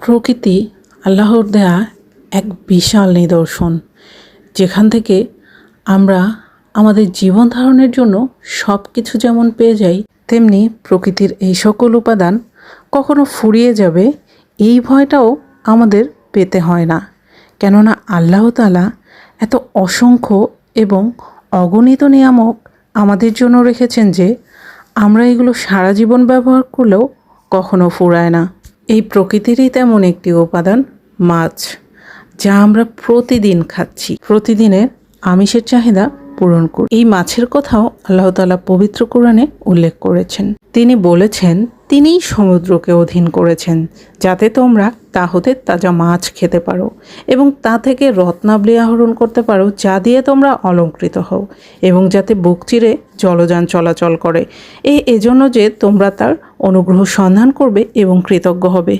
প্রকৃতি আল্লাহর দেয়া এক বিশাল নিদর্শন, যেখান থেকে আমরা আমাদের জীবন ধারণের জন্য সব কিছু যেমন পেয়ে যাই, তেমনি প্রকৃতির এই সকল উপাদান কখনো ফুরিয়ে যাবে এই ভয়টাও আমাদের পেতে হয় না। কেননা আল্লাহ তাআলা এত অসংখ্য এবং অগণিত নিয়ামক আমাদের জন্য রেখেছেন যে আমরা এগুলো সারা জীবন ব্যবহার করলেও কখনো ফুরায় না। এই প্রকৃতিরই তেমন একটি উপাদান মাছ, যা আমরা প্রতিদিন খাচ্ছি, প্রতিদিনের আমিষের চাহিদা পূরণ করি। এই মাছের কথাও আল্লাহ তাআলা পবিত্র কোরআনে উল্লেখ করেছেন। তিনি বলেছেন, তিনিই সমুদ্রকে অধীন করেছেন যাতে তোমরা তা হতে তাজা মাছ খেতে পারো এবং তা থেকে রত্নাবলী আহরণ করতে পারো, যা দিয়ে তোমরা অলংকৃত হও, এবং যাতে বুক চিরে জলযান চলাচল করে, এজন্য যে তোমরা তার অনুগ্রহ সন্ধান করবে এবং কৃতজ্ঞ হবে।